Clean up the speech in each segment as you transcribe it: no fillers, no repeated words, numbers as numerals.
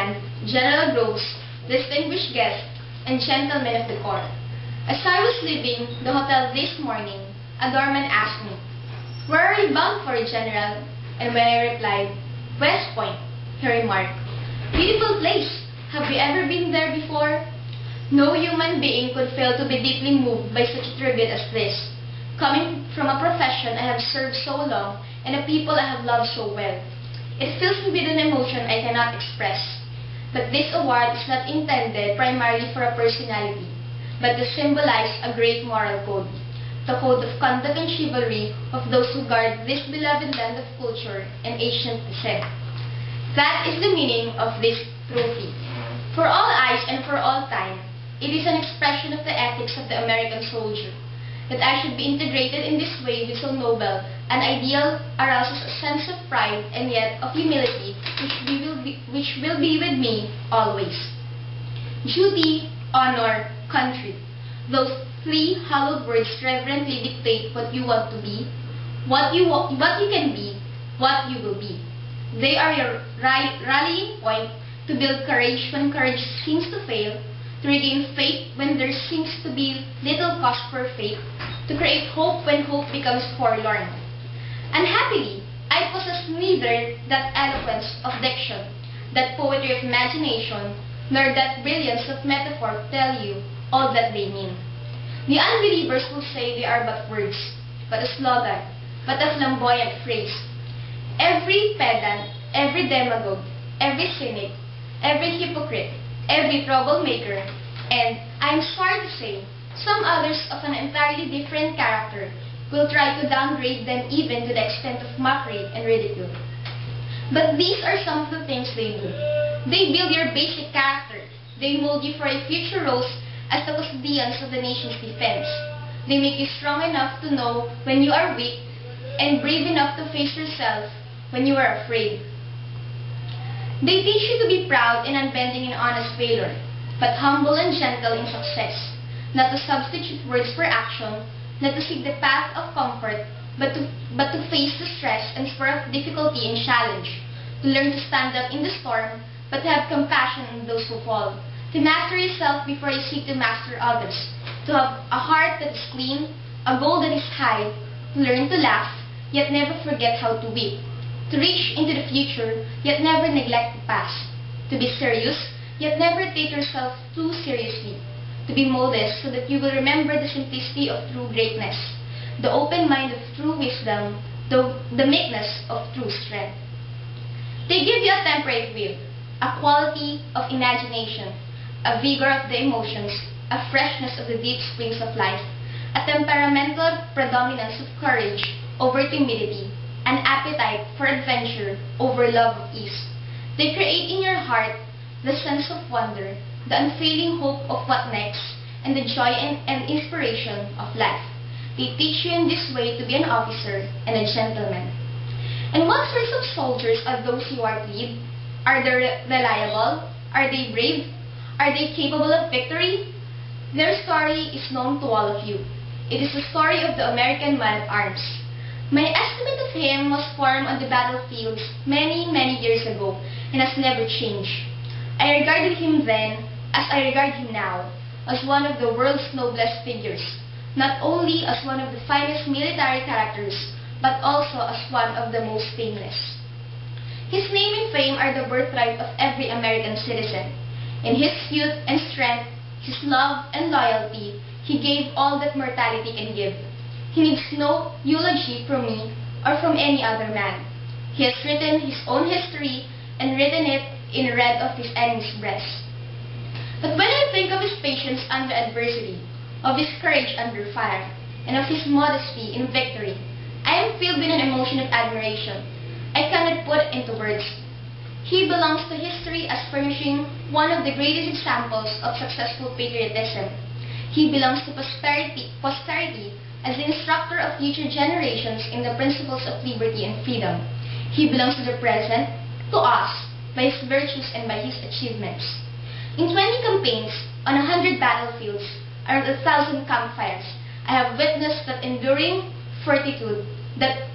Command, General Groves, distinguished guests, and gentlemen of the Corps. As I was leaving the hotel this morning, a doorman asked me, "Where are you bound for, General?" And when I replied, "Westpoint," he remarked, "Beautiful place. Have you ever been there before?" No human being could fail to be deeply moved by such a tribute as this, coming from a profession I have served so long and a people I have loved so well. It fills me with an emotion I cannot express. But this award is not intended primarily for a personality, but to symbolize a great moral code, the code of conduct and chivalry of those who guard this beloved land of culture and ancient descent. That is the meaning of this trophy. For all eyes and for all time, it is an expression of the ethics of the American soldier. That I should be integrated in this way with so noble an ideal arouses a sense of pride and yet of humility which will be with me always. Duty, honor, country. Those three hallowed words reverently dictate what you want to be, what you can be, what you will be. They are your rallying point to build courage when courage seems to fail, to regain faith when there seems to be little cause for faith, to create hope when hope becomes forlorn. Unhappily, I possess neither that eloquence of diction, that poetry of imagination, nor that brilliance of metaphor to tell you all that they mean. The unbelievers will say they are but words, but a slogan, but a flamboyant phrase. Every pedant, every demagogue, every cynic, every hypocrite, every troublemaker, and, I am sorry to say, some others of an entirely different character will try to downgrade them even to the extent of mockery and ridicule. But these are some of the things they do. They build your basic character. They mold you for a future roles as the custodians of the nation's defense. They make you strong enough to know when you are weak and brave enough to face yourself when you are afraid. They teach you to be proud and unbending in honest failure, but humble and gentle in success, not to substitute words for action, not to seek the path of comfort, but to face the stress and spur of difficulty and challenge, to learn to stand up in the storm, but to have compassion on those who fall, to master yourself before you seek to master others, to have a heart that is clean, a goal that is high, to learn to laugh, yet never forget how to weep, to reach into the future, yet never neglect the past, to be serious, yet never take yourself too seriously, to be modest so that you will remember the simplicity of true greatness, the open mind of true wisdom, the meekness of true strength. They give you a temperate will, a quality of imagination, a vigor of the emotions, a freshness of the deep springs of life, a temperamental predominance of courage over timidity, an appetite for adventure over love of ease. They create in your heart the sense of wonder, the unfailing hope of what next, and the joy and inspiration of life. They teach you in this way to be an officer and a gentleman. And what sorts of soldiers are those you are to lead? Are they reliable? Are they brave? Are they capable of victory? Their story is known to all of you. It is the story of the American man-at-arms. My estimate of him was formed on the battlefields many, many years ago and has never changed. I regarded him then, as I regard him now, as one of the world's noblest figures, not only as one of the finest military characters, but also as one of the most painless. His name and fame are the birthright of every American citizen. In his youth and strength, his love and loyalty, he gave all that mortality can give. He needs no eulogy from me or from any other man. He has written his own history and written it in red of his enemy's breast. But when I think of his patience under adversity, of his courage under fire, and of his modesty in victory, I am filled with an emotion of admiration. I cannot put it into words. He belongs to history as furnishing one of the greatest examples of successful patriotism. He belongs to posterity as the instructor of future generations in the principles of liberty and freedom. He belongs to the present, to us, by his virtues and by his achievements. In 20 campaigns, on 100 battlefields, around 1,000 campfires, I have witnessed that enduring fortitude, that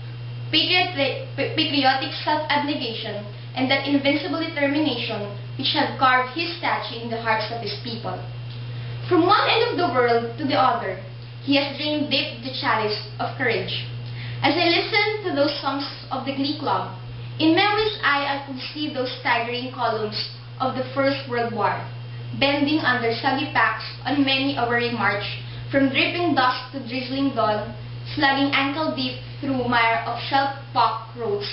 patriotic self-abnegation, and that invincible determination which had carved his statue in the hearts of his people. From one end of the world to the other, he has drained deep the chalice of courage. As I listened to those songs of the Glee Club, in memory's eye I could see those staggering columns of the First World War, bending under soggy packs on many a weary march, from dripping dusk to drizzling dawn, slugging ankle-deep through mire of shell-pocked roads,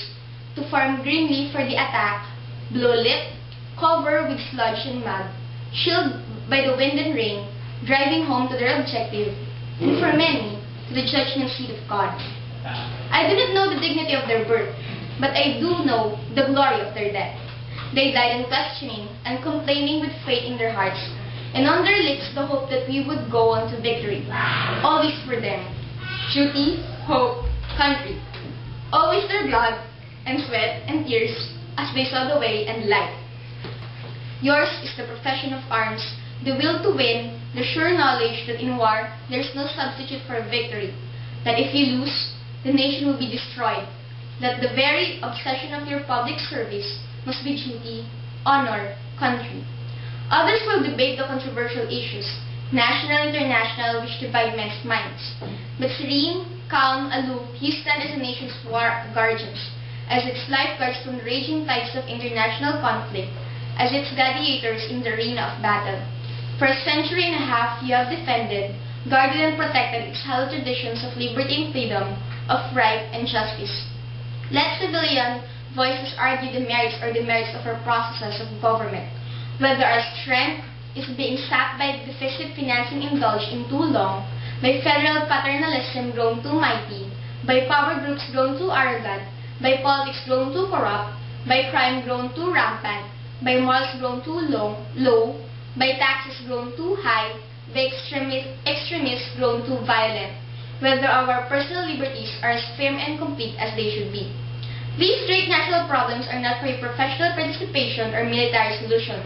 to form grimly for the attack, blue-lit, covered with sludge and mud, chilled by the wind and rain, driving home to their objective, and for many, to the judgment seat of God. I do not know the dignity of their birth, but I do know the glory of their death. They died unquestioning and complaining with faith in their hearts, and on their lips the hope that we would go on to victory. Always for them, duty, hope, country. Always their blood and sweat and tears as they saw the way and light. Yours is the profession of arms, the will to win, the sure knowledge that in war there is no substitute for victory, that if you lose, the nation will be destroyed, that the very obsession of your public service must be duty, honor, country. Others will debate the controversial issues, national and international, which divide men's minds. But serene, calm, aloof, you stand as a nation's war guardians, as its lifeguards from the raging tides of international conflict, as its gladiators in the arena of battle. For a century and a half you have defended, guarded and protected its hallowed traditions of liberty and freedom, of right and justice. Let civilian voices argue the merits or demerits of our processes of government, whether our strength is being sapped by deficit financing indulged in too long, by federal paternalism grown too mighty, by power groups grown too arrogant, by politics grown too corrupt, by crime grown too rampant, by morals grown too low, by taxes grown too high, by extremists grown too violent, whether our personal liberties are as firm and complete as they should be. These great national problems are not for your professional participation or military solution.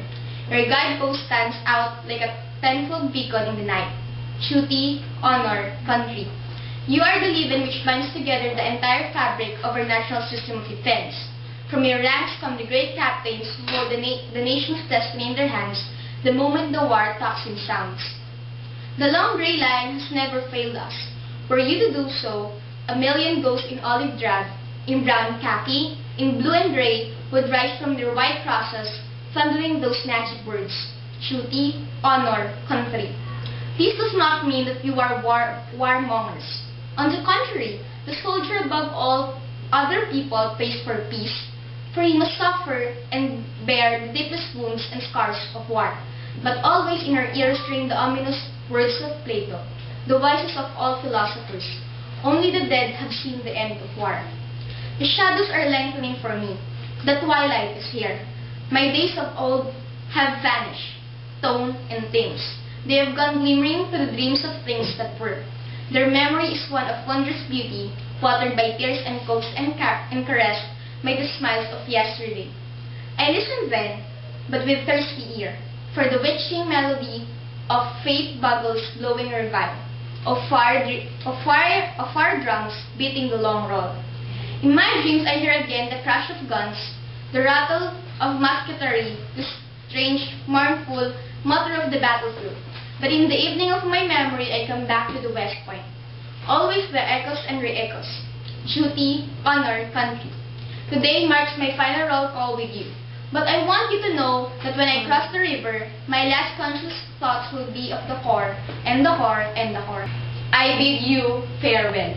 Your guidepost stands out like a tenfold beacon in the night. Duty, honor, country. You are the leaven which binds together the entire fabric of our national system of defense. From your ranks come the great captains who hold the nation's destiny in their hands the moment the war tocsin sounds. The long gray line has never failed us. Were you to do so, a million ghosts in olive drab, in brown khaki, in blue and gray, would rise from their white crosses, thundering those magic words, duty, honor, country. This does not mean that you are warmongers. On the contrary, the soldier above all other people prays for peace, for he must suffer and bear the deepest wounds and scars of war. But always in our ears ring the ominous words of Plato, the wisest of all philosophers. Only the dead have seen the end of war. The shadows are lengthening for me. The twilight is here. My days of old have vanished, tone and things. They have gone glimmering to the dreams of things that were. Their memory is one of wondrous beauty, watered by tears and coaxed and caressed by the smiles of yesterday. I listened then, but with thirsty ear, for the witching melody of faith bugles blowing revive, of fire drums beating the long roll. In my dreams I hear again the crash of guns, the rattle of musketry, the strange, mournful mutter of the battlefield. But in the evening of my memory I come back to the Westpoint. Always the echoes and re-echoes. Duty, honor, country. Today marks my final roll call with you. But I want you to know that when I cross the river, my last conscious thoughts will be of the Corps, and the Corps, and the Corps. I bid you farewell.